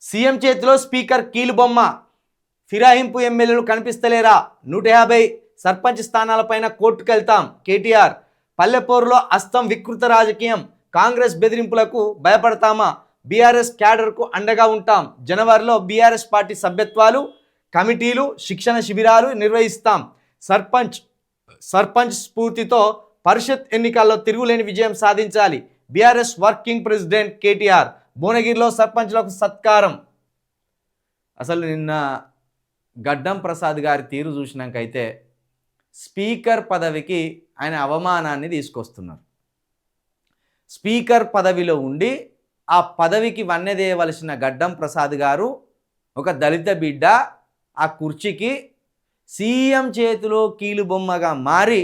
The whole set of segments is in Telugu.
సీఎం చేతిలో స్పీకర్ కీలుబొమ్మ. ఫిరాయింపు ఎమ్మెల్యేలు కనిపిస్తలేరా? 150 సర్పంచ్ స్థానాలపైన కోర్టుకెళ్తాం కేటీఆర్. పల్లెపూరులో అస్తం వికృత రాజకీయం. కాంగ్రెస్ బెదిరింపులకు భయపడతామా? బీఆర్ఎస్ క్యాడర్కు అండగా ఉంటాం. జనవరిలో బీఆర్ఎస్ పార్టీ సభ్యత్వాలు, కమిటీలు, శిక్షణ శిబిరాలు నిర్వహిస్తాం. సర్పంచ్ స్ఫూర్తితో పరిషత్ ఎన్నికల్లో తిరుగులేని విజయం సాధించాలి. BRS working president KTR. భువనగిరిలో సర్పంచ్లకు సత్కారం. అసలు నిన్న గడ్డం ప్రసాద్ గారి తీరు చూసినాకైతే స్పీకర్ పదవికి ఆయన అవమానాన్ని తీసుకొస్తున్నారు. స్పీకర్ పదవిలో ఉండి ఆ పదవికి వన్నెదేయవలసిన గడ్డం ప్రసాద్ గారు ఒక దళిత బిడ్డ ఆ కుర్చీకి సీఎం చేతిలో కీలుబొమ్మగా మారి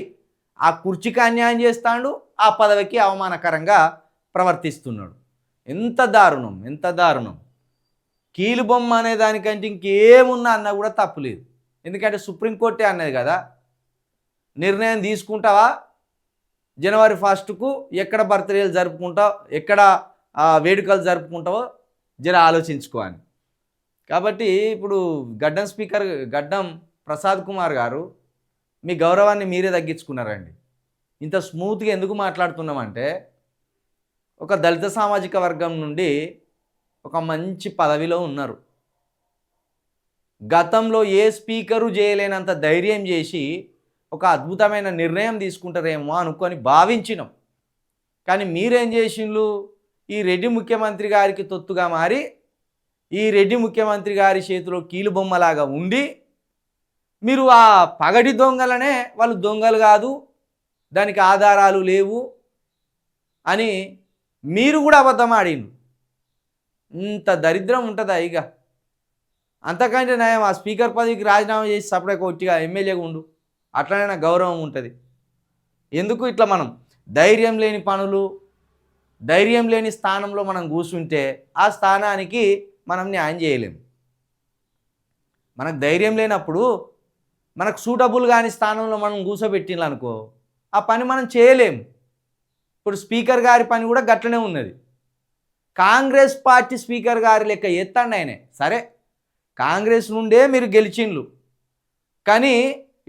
ఆ కుర్చీకి అన్యాయం చేస్తాడు, ఆ పదవికి అవమానకరంగా ప్రవర్తిస్తున్నాడు. ఎంత దారుణం, ఎంత దారుణం. కీలుబొమ్మ అనే దానికంటే ఇంకేమున్నా అన్నా కూడా తప్పులేదు. ఎందుకంటే సుప్రీంకోర్టే అన్నది కదా, నిర్ణయం తీసుకుంటావా జనవరి 1కు ఎక్కడ బర్త్డేలు జరుపుకుంటావు, ఎక్కడ వేడుకలు జరుపుకుంటావో జర ఆలోచించుకో అని. కాబట్టి ఇప్పుడు గడ్డం ప్రసాద్ కుమార్ గారు మీ గౌరవాన్ని మీరే తగ్గించుకున్నారండి. ఇంత స్మూత్గా ఎందుకు మాట్లాడుతున్నామంటే, ఒక దళిత సామాజిక వర్గం నుండి ఒక మంచి పదవిలో ఉన్నారు. గతంలో ఏ స్పీకరు చేయలేనంత ధైర్యం చేసి ఒక అద్భుతమైన నిర్ణయం తీసుకుంటారేమో అనుకొని భావించినాం. కానీ మీరేం చేసిండ్రు? ఈ రెడ్డి ముఖ్యమంత్రి గారికి తొత్తుగా మారి, ఈ రెడ్డి ముఖ్యమంత్రి గారి చేతిలో కీలుబొమ్మలాగా ఉండి, మీరు ఆ పగటి దొంగలనే వాళ్ళు దొంగలు కాదు, దానికి ఆధారాలు లేవు అని మీరు కూడా అబద్ధం ఆడిండ్రు. ఇంత దరిద్రం ఉంటుందా? ఇక అంతకంటే నయం ఆ స్పీకర్ పదవికి రాజీనామా చేసి సపరేట్గా కొట్టిగా ఎమ్మెల్యేగా ఉండు, అట్లనే గౌరవం ఉంటుంది. ఎందుకు ఇట్లా మనం ధైర్యం లేని పనులు, ధైర్యం లేని స్థానంలో మనం కూర్చుంటే ఆ స్థానానికి మనం న్యాయం చేయలేము. మనకు ధైర్యం లేనప్పుడు మనకు సూటబుల్ కాని స్థానంలో మనం కూర్చోబెట్టిననుకో ఆ పని మనం చేయలేము. ఇప్పుడు స్పీకర్ గారి పని కూడా గట్లనే ఉన్నది. కాంగ్రెస్ పార్టీ స్పీకర్ గారి లెక్క ఎత్తండి ఆయనే. సరే, కాంగ్రెస్ నుండే మీరు గెలిచిండ్లు, కానీ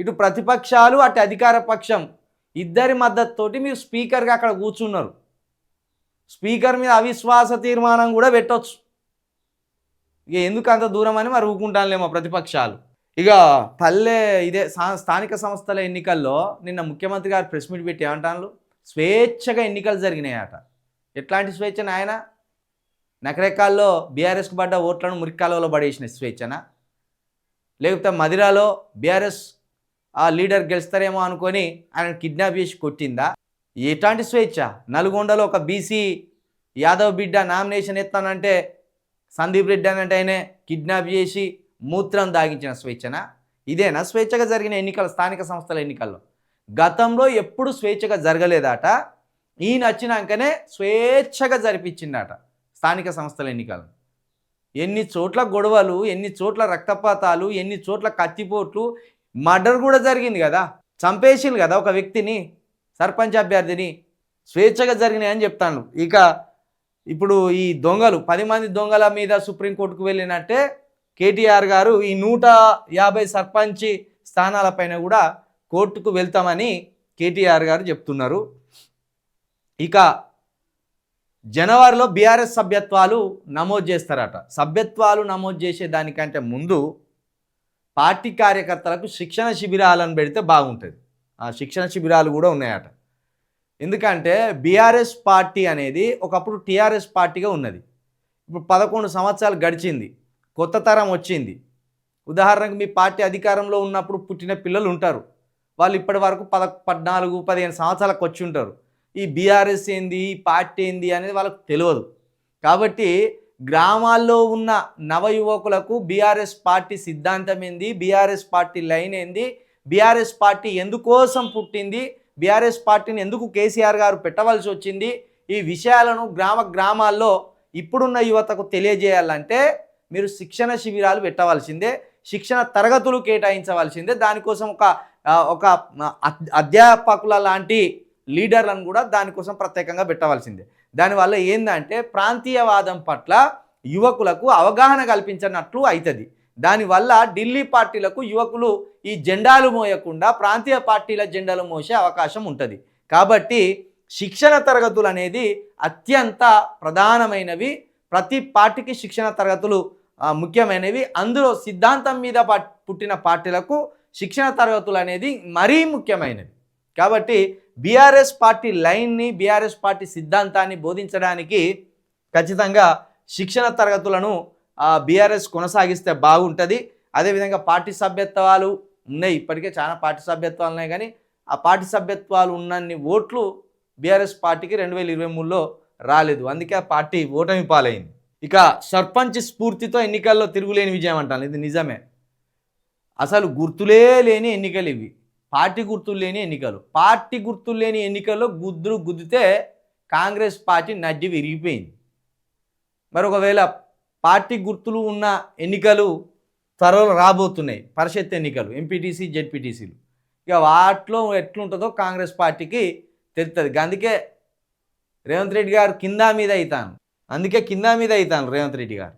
ఇటు ప్రతిపక్షాలు అటు అధికార పక్షం ఇద్దరి మద్దతుతోటి మీరు స్పీకర్గా అక్కడ కూర్చున్నారు. స్పీకర్ మీద అవిశ్వాస తీర్మానం కూడా పెట్టవచ్చు. ఇక ఎందుకు అంత దూరం అని మరి ఊకుంటానులేమో ప్రతిపక్షాలు. ఇక ఇదే స్థానిక సంస్థల ఎన్నికల్లో నిన్న ముఖ్యమంత్రి గారు ప్రెస్ మీట్ పెట్టి ఏమంటాను, స్వేచ్ఛగా ఎన్నికలు జరిగినాయట. ఎట్లాంటి స్వేచ్ఛ నాయన? నకరేకాల్లో బీఆర్ఎస్కు పడ్డ ఓట్లను మురికాలలో పడేసిన స్వేచ్ఛన? లేకపోతే మదిరాలో బీఆర్ఎస్ ఆ లీడర్ గెలుస్తారేమో అనుకొని ఆయన కిడ్నాప్ చేసి కొట్టిందా? ఎట్లాంటి స్వేచ్ఛ? నల్గొండలో ఒక బీసీ యాదవ్ బిడ్డ నామినేషన్ ఎత్తానంటే సందీప్ రెడ్డి అనంటే ఆయనే కిడ్నాప్ చేసి మూత్రం దాగించిన స్వేచ్ఛన? ఇదేనా స్వేచ్ఛగా జరిగిన ఎన్నికలు? స్థానిక సంస్థల ఎన్నికల్లో గతంలో ఎప్పుడు స్వేచ్ఛగా జరగలేదట. ఈయన వచ్చినాకనే స్వేచ్ఛగా జరిపించిందట స్థానిక సంస్థల ఎన్నికలు. ఎన్ని చోట్ల గొడవలు, ఎన్ని చోట్ల రక్తపాతాలు, ఎన్ని చోట్ల కత్తిపోట్లు, మర్డర్ కూడా జరిగింది కదా, చంపేసింది కదా ఒక వ్యక్తిని, సర్పంచ్ అభ్యర్థిని. స్వేచ్ఛగా జరిగినాయి అని చెప్తాను. ఇక ఇప్పుడు ఈ దొంగలు 10 మంది దొంగల మీద సుప్రీంకోర్టుకు వెళ్ళినట్టే కేటీఆర్ గారు ఈ 150 సర్పంచ్ స్థానాలపైన కూడా కోర్టుకు వెళ్తామని కేటీఆర్ గారు చెప్తున్నారు. ఇక జనవరిలో బీఆర్ఎస్ సభ్యత్వాలు నమోదు చేస్తారట. సభ్యత్వాలు నమోదు చేసే దానికంటే ముందు పార్టీ కార్యకర్తలకు శిక్షణ శిబిరాలను పెడితే బాగుంటుంది. ఆ శిక్షణ శిబిరాలు కూడా ఉన్నాయట. ఎందుకంటే బీఆర్ఎస్ పార్టీ అనేది ఒకప్పుడు టీఆర్ఎస్ పార్టీగా ఉన్నది. ఇప్పుడు 11 సంవత్సరాలు గడిచింది, కొత్త తరం వచ్చింది. ఉదాహరణకు మీ పార్టీ అధికారంలో ఉన్నప్పుడు పుట్టిన పిల్లలు ఉంటారు, వాళ్ళు ఇప్పటి వరకు 14-15 సంవత్సరాలకు వచ్చి ఉంటారు. ఈ బీఆర్ఎస్ ఏంది, ఈ పార్టీ ఏంది అనేది వాళ్ళకు తెలియదు. కాబట్టి గ్రామాల్లో ఉన్న నవయువకులకు బీఆర్ఎస్ పార్టీ సిద్ధాంతం ఏంది, బీఆర్ఎస్ పార్టీ లైన్ ఏంది, బీఆర్ఎస్ పార్టీ ఎందుకోసం పుట్టింది, బీఆర్ఎస్ పార్టీని ఎందుకు కేసీఆర్ గారు పెట్టవలసి వచ్చింది, ఈ విషయాలను గ్రామాల్లో ఇప్పుడున్న యువతకు తెలియజేయాలంటే మీరు శిక్షణ శిబిరాలు పెట్టవలసిందే, శిక్షణ తరగతులు కేటాయించవలసిందే. దానికోసం ఒక అధ్యాపకుల లాంటి లీడర్లను కూడా దానికోసం ప్రత్యేకంగా పెట్టవలసిందే. దానివల్ల ఏంటంటే ప్రాంతీయవాదం పట్ల యువకులకు అవగాహన కల్పించినట్లు అవుతుంది. దానివల్ల ఢిల్లీ పార్టీలకు యువకులు ఈ జెండాలు మోయకుండా ప్రాంతీయ పార్టీల జెండాలు మోసే అవకాశం ఉంటుంది. కాబట్టి శిక్షణ తరగతులు అనేది అత్యంత ప్రధానమైనవి. ప్రతి పార్టీకి శిక్షణ తరగతులు ముఖ్యమైనవి. అందులో సిద్ధాంతం మీద పుట్టిన పార్టీలకు శిక్షణ తరగతులు అనేది మరీ ముఖ్యమైనవి. కాబట్టి బీఆర్ఎస్ పార్టీ లైన్ని, బీఆర్ఎస్ పార్టీ సిద్ధాంతాన్ని బోధించడానికి ఖచ్చితంగా శిక్షణ తరగతులను బీఆర్ఎస్ కొనసాగిస్తే బాగుంటుంది. అదేవిధంగా పార్టీ సభ్యత్వాలు ఉన్నాయి, ఇప్పటికే చాలా పార్టీ సభ్యత్వాలు ఉన్నాయి, కానీ ఆ పార్టీ సభ్యత్వాలు ఉన్నన్ని ఓట్లు బీఆర్ఎస్ పార్టీకి 2023లో రాలేదు. అందుకే ఆ పార్టీ ఓటమి పాలైంది. ఇక సర్పంచ్ స్ఫూర్తితో ఎన్నికల్లో తిరుగులేని విజయం అంటాను. ఇది నిజమే. అసలు గుర్తులే లేని ఎన్నికలు ఇవి. పార్టీ గుర్తులు లేని ఎన్నికలు. పార్టీ గుర్తులు లేని ఎన్నికల్లో గుద్దితే కాంగ్రెస్ పార్టీ నడ్డి విరిగిపోయింది. మరి ఒకవేళ పార్టీ గుర్తులు ఉన్న ఎన్నికలు త్వరలో రాబోతున్నాయి, పరిషత్ ఎన్నికలు, ఎంపీటీసీ, జెడ్పీటీసీలు. ఇక వాటిలో ఎట్లుంటుందో కాంగ్రెస్ పార్టీకి తెలుస్తుంది. అందుకే రేవంత్ రెడ్డి గారు కింద మీద అవుతాను రేవంత్ రెడ్డి గారు.